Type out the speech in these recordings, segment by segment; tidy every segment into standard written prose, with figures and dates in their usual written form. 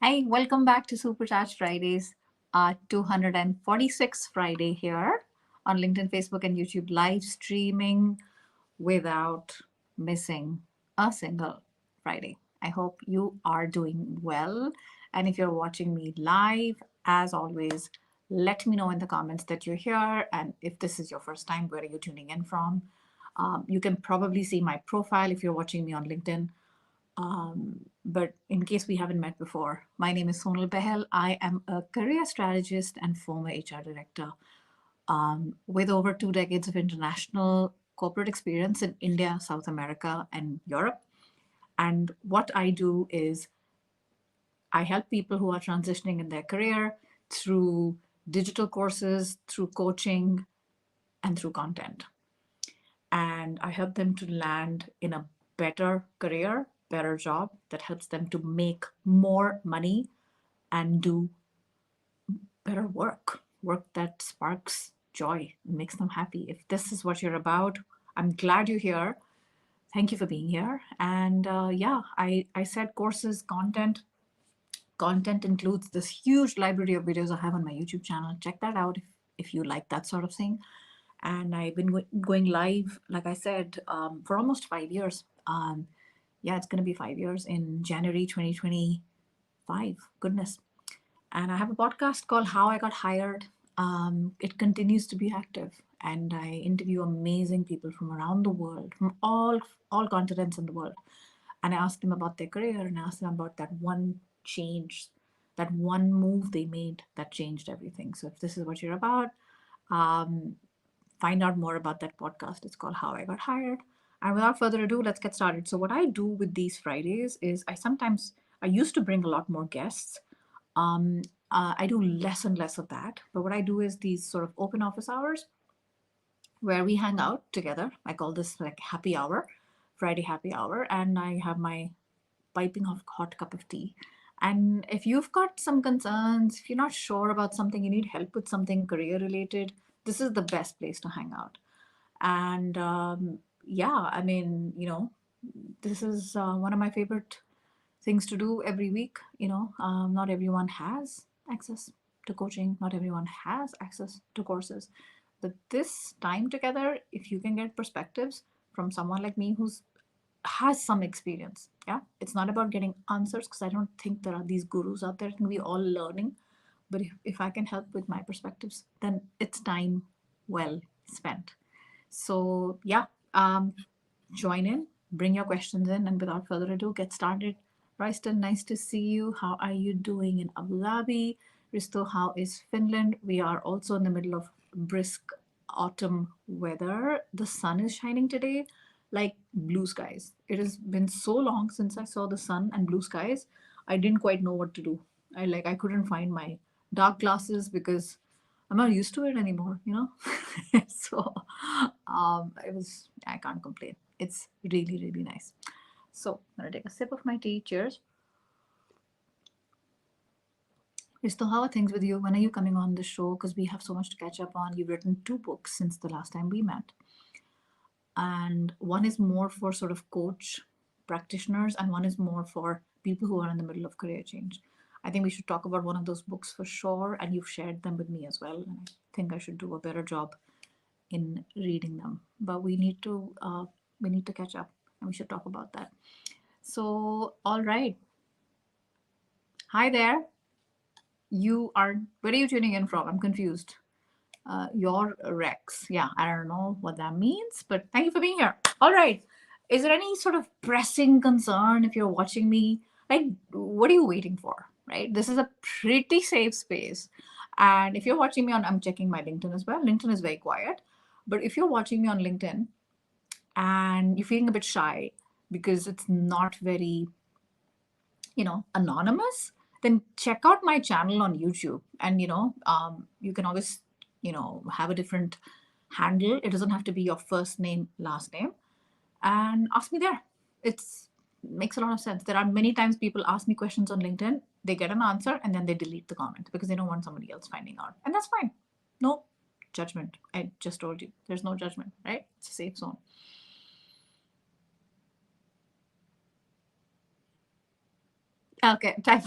Hi, welcome back to Supercharged Fridays, 246th Friday here on LinkedIn, Facebook, and YouTube, live streaming without missing a single Friday. I hope you are doing well. And if you're watching me live, as always, let me know in the comments that you're here. And if this is your first time, where are you tuning in from? You can probably see my profile if you're watching me on LinkedIn. But in case we haven't met before, my name is Sonal Behel. I am a career strategist and former HR director with over 2 decades of international corporate experience in India, South America, and Europe. And what I do is I help people who are transitioning in their career through digital courses, through coaching, and through content. And I help them to land in a better career, better job that helps them to make more money and do better work that sparks joy, makes them happy. If this is what you're about, I'm glad you're here. Thank you for being here. And yeah, I said courses, content. Content includes this huge library of videos I have on my YouTube channel. Check that out if you like that sort of thing. And I've been going live, like I said, for almost 5 years. Yeah, it's going to be 5 years in January 2025. Goodness. And I have a podcast called How I Got Hired. It continues to be active, and I interview amazing people from around the world, from all continents in the world, and I ask them about their career and ask them about that one change, that one move they made that changed everything. So if this is what you're about, um, find out more about that podcast. It's called How I Got Hired. And without further ado, let's get started. So what I do with these Fridays is I used to bring a lot more guests. um, I do less and less of that. But what I do is these sort of open office hours where we hang out together. I call this like happy hour, Friday happy hour, and I have my piping hot cup of tea. And if you've got some concerns, if you're not sure about something, you need help with something career related, this is the best place to hang out. And yeah, I mean, this is one of my favorite things to do every week. Not everyone has access to coaching, not everyone has access to courses. But this time together, if you can get perspectives from someone like me who's has some experience, yeah, it's not about getting answers because I don't think there are these gurus out there. I think we all learning. But if I can help with my perspectives, then it's time well spent. So yeah, join in, bring your questions in, and without further ado, get started. Royston, nice to see you. How are you doing in Abu Dhabi? Risto, how is Finland? We are also in the middle of brisk autumn weather. The sun is shining today like blue skies. It has been so long since I saw the sun and blue skies. I didn't quite know what to do. I couldn't find my dark glasses because I'm not used to it anymore. So I can't complain. It's really, really nice. So I'm gonna take a sip of my tea. Cheers. Risto, how are things with you? When are you coming on the show? Because we have so much to catch up on. You've written 2 books since the last time we met. And one is more for sort of coach practitioners, and one is more for people who are in the middle of career change. I think we should talk about one of those books for sure, and you've shared them with me as well. And I think I should do a better job in reading them. But we need to catch up, and we should talk about that. So, all right. Hi there. Where are you tuning in from? I'm confused. Your Rex. Yeah, I don't know what that means, but thank you for being here. All right. Is there any sort of pressing concern if you're watching me? Like, what are you waiting for? Right? This is a pretty safe space. And if you're watching me I'm checking my LinkedIn as well. LinkedIn is very quiet. But if you're watching me on LinkedIn and you're feeling a bit shy because it's not very anonymous, then check out my channel on YouTube. And you can always have a different handle. It doesn't have to be your first name last name, and ask me there. It's makes a lot of sense. There are many times people ask me questions on LinkedIn, they get an answer and then they delete the comment because they don't want somebody else finding out, and that's fine. No judgment. I just told you there's no judgment, right? It's a safe zone. Okay, type.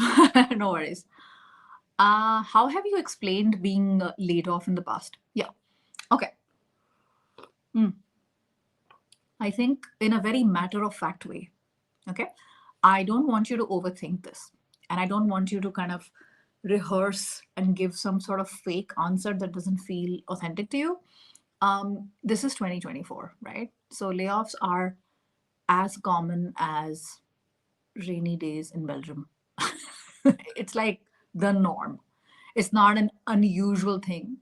No worries. How have you explained being laid off in the past? Yeah. Okay. Hmm. I think in a very matter of fact way. Okay. I don't want you to overthink this. And I don't want you to kind of rehearse and give some sort of fake answer that doesn't feel authentic to you. This is 2024, right? So layoffs are as common as rainy days in Belgium. It's like the norm. It's not an unusual thing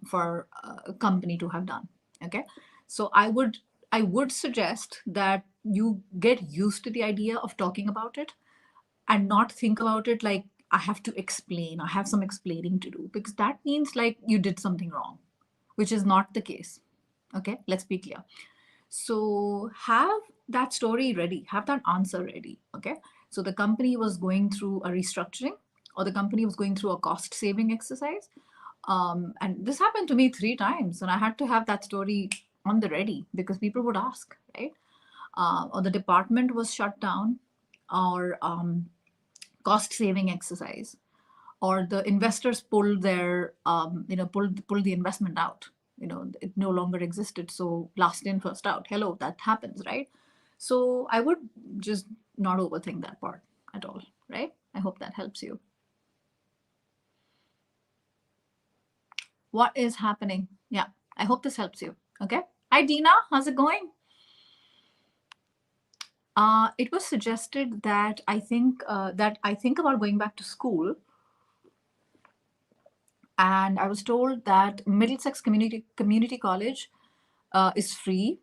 for a company to have done. Okay, so I would suggest that you get used to the idea of talking about it and not think about it like I have to explain. I have some explaining to do because that means like you did something wrong, which is not the case. Okay, let's be clear. So have that story ready, have that answer ready. Okay. So the company was going through a restructuring or the company was going through a cost saving exercise. And this happened to me 3 times, and I had to have that story on the ready because people would ask, right? Or the department was shut down, or cost saving exercise, or the investors pulled their pulled the investment out. It no longer existed, so last in first out. Hello, that happens, right? So I would just not overthink that part at all, right? I hope that helps you. What is happening? Yeah, I hope this helps you. Okay. Hi Dina, how's it going? It was suggested that I think about going back to school, and I was told that Middlesex Community College is free.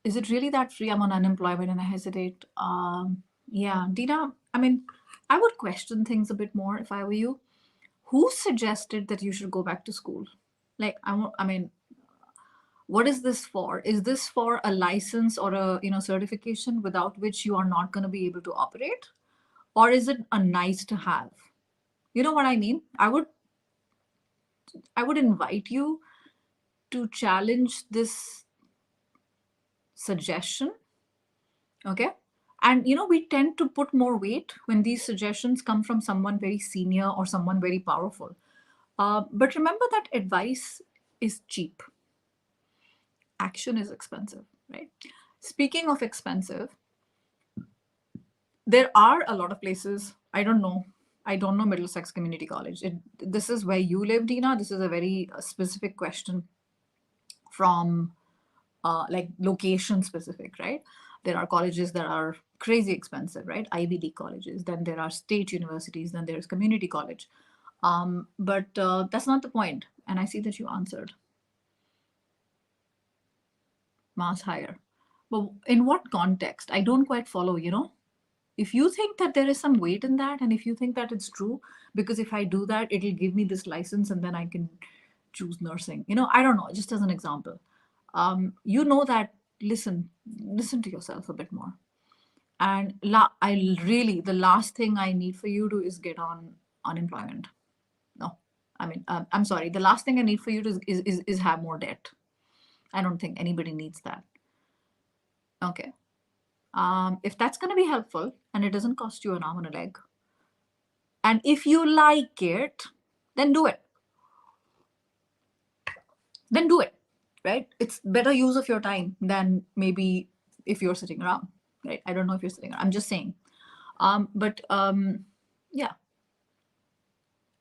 Is it really that free? I'm on unemployment and I hesitate. Yeah, Dina, I mean, I would question things a bit more if I were you. Who suggested that you should go back to school? Like, I mean, what is this for? Is this for a license or a certification without which you are not going to be able to operate? Or is it a nice to have? You know what I mean? I would invite you to challenge this suggestion. Okay. And we tend to put more weight when these suggestions come from someone very senior or someone very powerful. But remember that advice is cheap, action is expensive, right? Speaking of expensive, there are a lot of places. I don't know Middlesex Community College. This is where you live, Dina. This is a very specific question from like location specific, right? There are colleges that are crazy expensive, right? Ivy League colleges. Then there are state universities. Then there's community college. But that's not the point. And I see that you answered mass hire. But in what context? I don't quite follow. If you think that there is some weight in that, and if you think that it's true, because if I do that, it'll give me this license and then I can choose nursing. I don't know, just as an example. That, listen to yourself a bit more. And the last thing I need for you to is get on unemployment. No, I mean, I'm sorry. The last thing I need for you to is have more debt. I don't think anybody needs that. Okay. If that's going to be helpful and it doesn't cost you an arm and a leg, and if you like it, then do it. Then do it, right? It's better use of your time than maybe if you're sitting around, right? I don't know if you're sitting around. I'm just saying. But yeah.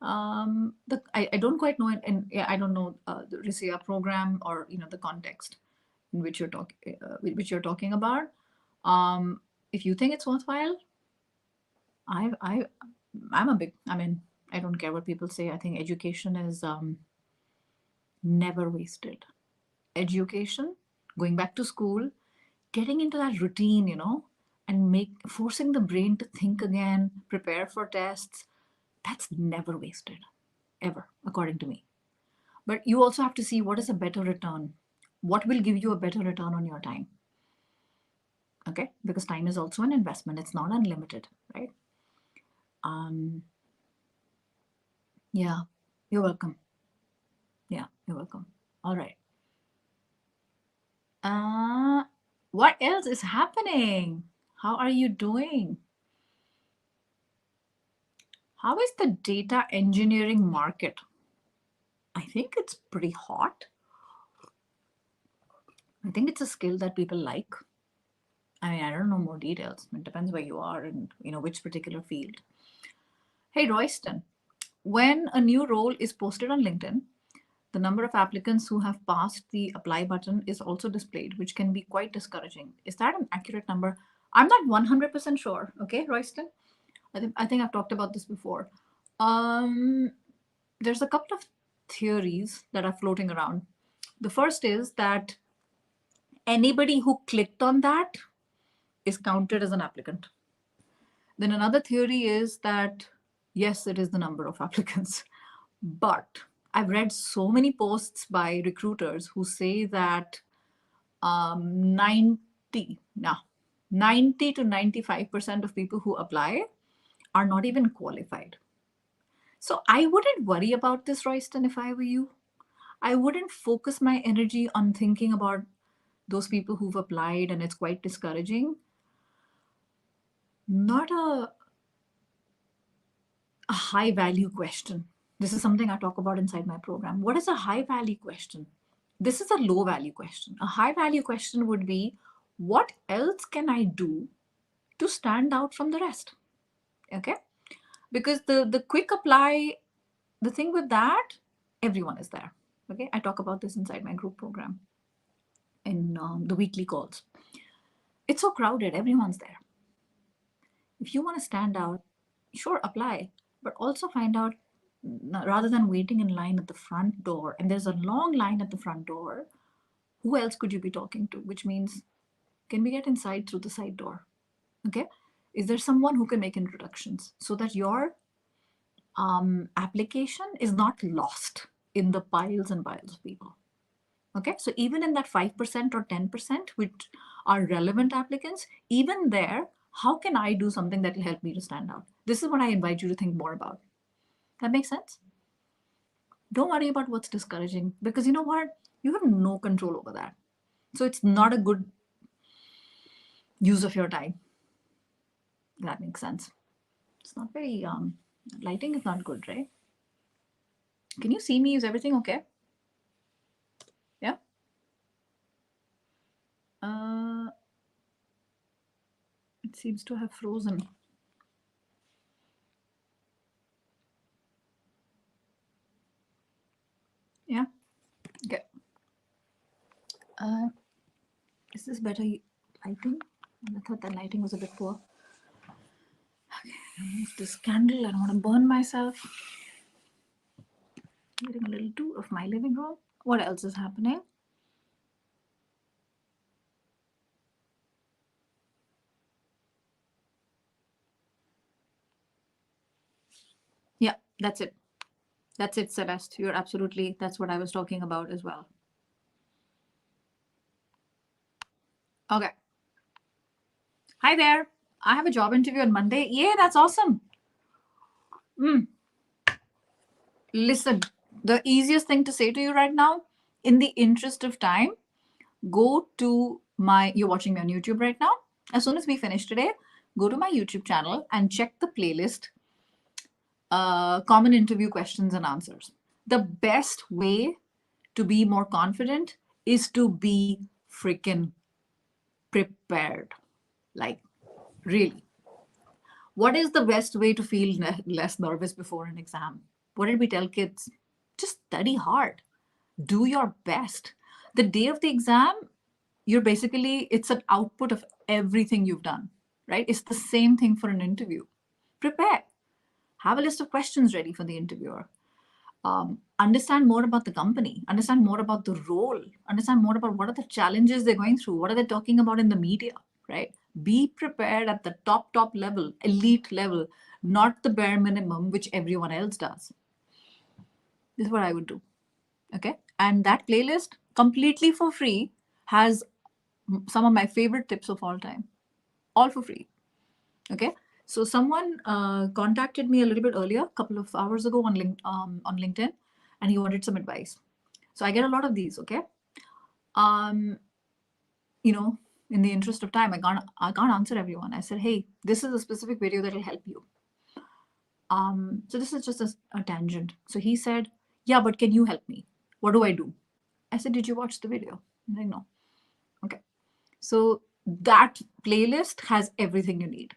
I don't quite know, and yeah, I don't know the RISIA program or the context in which you're talking about. If you think it's worthwhile, I I I'm a big. I mean, I don't care what people say. I think education is never wasted. Education, going back to school, getting into that routine, and forcing the brain to think again, prepare for tests. That's never wasted, ever, according to me. But you also have to see what is a better return. What will give you a better return on your time? Okay, because time is also an investment. It's not unlimited, right? Um, yeah, you're welcome. Yeah, you're welcome. All right. Uh, what else is happening? How are you doing? How is the data engineering market? I think it's pretty hot. I think it's a skill that people like. I mean, I don't know more details. It depends where you are and which particular field. Hey, Royston, when a new role is posted on LinkedIn, the number of applicants who have passed the apply button is also displayed, which can be quite discouraging. Is that an accurate number? I'm not 100% sure. Okay, Royston? I think I've talked about this before. There's a couple of theories that are floating around. The first is that anybody who clicked on that is counted as an applicant. Then another theory is that yes, it is the number of applicants. But I've read so many posts by recruiters who say that 90, nah, 90 to 95% of people who apply are not even qualified. So I wouldn't worry about this, Royston, if I were you. I wouldn't focus my energy on thinking about those people who've applied, and it's quite discouraging. Not a high value question. This is something I talk about inside my program. What is a high value question? This is a low value question. A high value question would be, what else can I do to stand out from the rest? Okay? Because the quick apply, the thing with that, everyone is there. Okay? I talk about this inside my group program in the weekly calls. It's so crowded, everyone's there. If you want to stand out, sure, apply, but also find out, rather than waiting in line at the front door, and there's a long line at the front door, who else could you be talking to? Which means, can we get inside through the side door? Okay. Is there someone who can make introductions so that your application is not lost in the piles and piles of people? Okay. So even in that 5% or 10%, which are relevant applicants, even there, how can I do something that will help me to stand out? This is what I invite you to think more about. That makes sense? Don't worry about what's discouraging, because you know what? You have no control over that. So it's not a good use of your time. That makes sense. It's not very, lighting is not good, right? Can you see me? Is everything okay? Yeah? It seems to have frozen. Yeah? Okay. Is this better lighting? I thought the lighting was a bit poor. Okay, remove this candle. I don't want to burn myself. Getting a little tour of my living room. What else is happening? Yeah, that's it. That's it, Celeste. You're absolutely, that's what I was talking about as well. Okay. Hi there. I have a job interview on Monday. Yeah, that's awesome. Listen, the easiest thing to say to you right now, in the interest of time, go to you're watching me on YouTube right now. As soon as we finish today, go to my YouTube channel and check the playlist, common interview questions and answers. The best way to be more confident is to be freaking prepared. Like, really. What is the best way to feel less nervous before an exam? What did we tell kids? Just study hard. Do your best. The day of the exam, it's an output of everything you've done, right? It's the same thing for an interview. Prepare. Have a list of questions ready for the interviewer. Understand more about the company, understand more about the role, understand more about what are the challenges they're going through, what are they talking about in the media, right? Be prepared at the top level, elite level, not the bare minimum, which everyone else does. This is what I would do. Okay. And that playlist, completely for free, has some of my favorite tips of all time, all for free. Okay. So someone contacted me a little bit earlier, a couple of hours ago on LinkedIn, and he wanted some advice. So I get a lot of these. Okay. In the interest of time, I can't answer everyone. I said, hey, this is a specific video that will help you. So this is just a tangent. So he said, "Yeah, but can you help me? What do I do?" I said, "Did you watch the video?" He's like, "No." Okay. So that playlist has everything you need.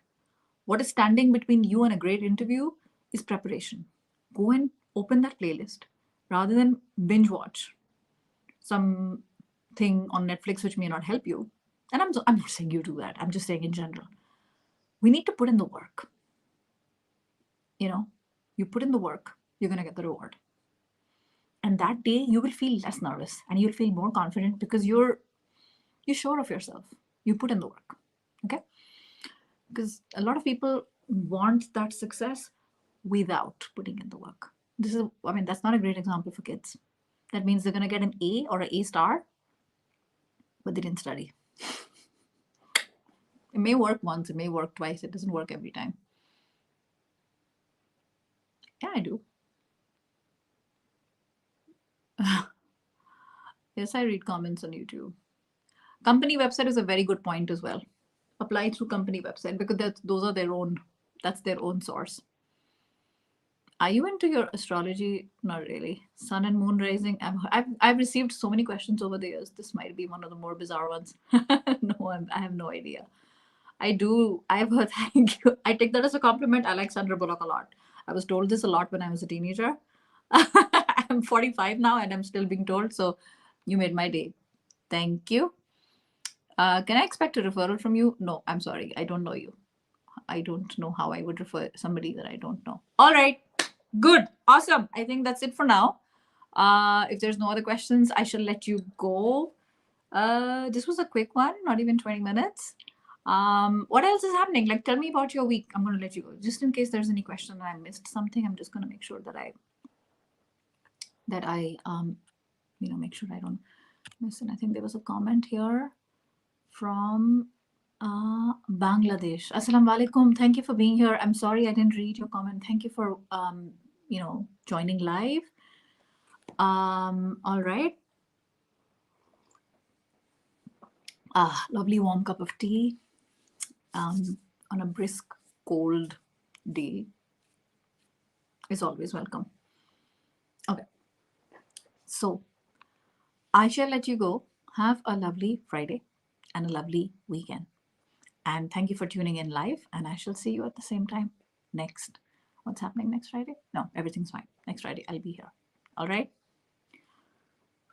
What is standing between you and a great interview is preparation. Go and open that playlist rather than binge watch some thing on Netflix which may not help you. And I'm not saying you do that. I'm just saying in general. We need to put in the work. You know, you put in the work, you're going to get the reward. And that day you will feel less nervous and you'll feel more confident because you're sure of yourself. You put in the work. Okay? Because a lot of people want that success without putting in the work. I mean, that's not a great example for kids. That means they're going to get an A or an A star, but they didn't study. It may work once, it may work twice, it doesn't work every time. Yeah, I do. Yes, I read comments on YouTube. Company website is a very good point as well. Apply through company website because those are that's their own source. Are you into your astrology? Not really. Sun and moon rising. I've received so many questions over the years. This might be one of the more bizarre ones. No, I have no idea. I do. I've heard. Thank you. I take that as a compliment. I like Sandra Bullock a lot. I was told this a lot when I was a teenager. I'm 45 now and I'm still being told. So you made my day. Thank you. Can I expect a referral from you? No, I'm sorry. I don't know you. I don't know how I would refer somebody that I don't know. All right. Good. Awesome. I think that's it for now. If there's no other questions, I shall let you go. This was a quick one, not even 20 minutes. What else is happening? Like, tell me about your week. I'm going to let you go. Just in case there's any question and I missed something, I'm just going to make sure that make sure I don't miss it. I think there was a comment here from Bangladesh. Assalamu alaikum. Thank you for being here. I'm sorry I didn't read your comment. Thank you for joining live. All right. Lovely warm cup of tea on a brisk cold day is always welcome. Okay. So I shall let you go. Have a lovely Friday and a lovely weekend. And thank you for tuning in live. And I shall see you at the same time next. What's happening next Friday? No, everything's fine. Next Friday, I'll be here. All right.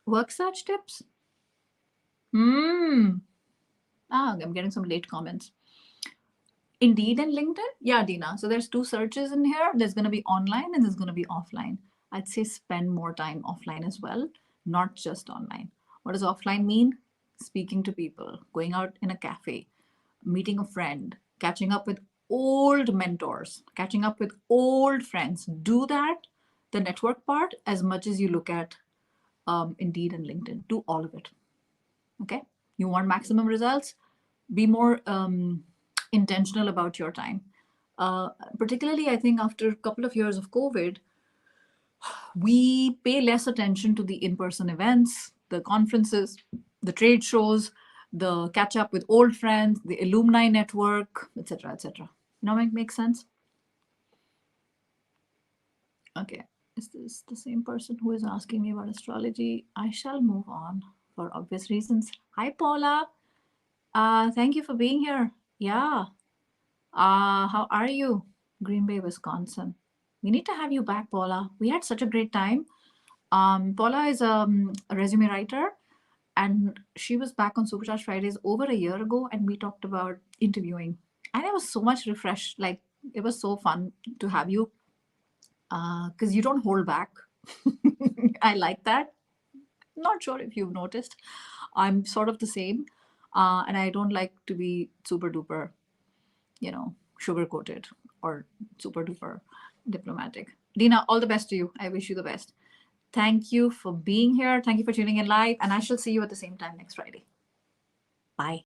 Work search tips? I'm getting some late comments. Indeed and LinkedIn? Yeah, Dina. So there's two searches in here. There's going to be online and there's going to be offline. I'd say spend more time offline as well, not just online. What does offline mean? Speaking to people, going out in a cafe, meeting a friend, catching up with old mentors, catching up with old friends. Do that, the network part, as much as you look at Indeed and LinkedIn. Do all of it. Okay? You want maximum results? Be more intentional about your time. Particularly, I think after a couple of years of COVID, we pay less attention to the in-person events, the conferences, the trade shows, the catch up with old friends, the alumni network, etc., etc. You know, make sense? Okay. Is this the same person who is asking me about astrology? I shall move on for obvious reasons. Hi, Paula. Thank you for being here. Yeah. How are you? Green Bay, Wisconsin. We need to have you back, Paula. We had such a great time. Paula is a resume writer, and she was back on Supercharged Fridays over a year ago, and we talked about interviewing. And it was so much refreshed. Like, it was so fun to have you because you don't hold back. I like that. Not sure if you've noticed. I'm sort of the same. And I don't like to be super duper, sugar coated or super duper diplomatic. Dina, all the best to you. I wish you the best. Thank you for being here. Thank you for tuning in live. And I shall see you at the same time next Friday. Bye.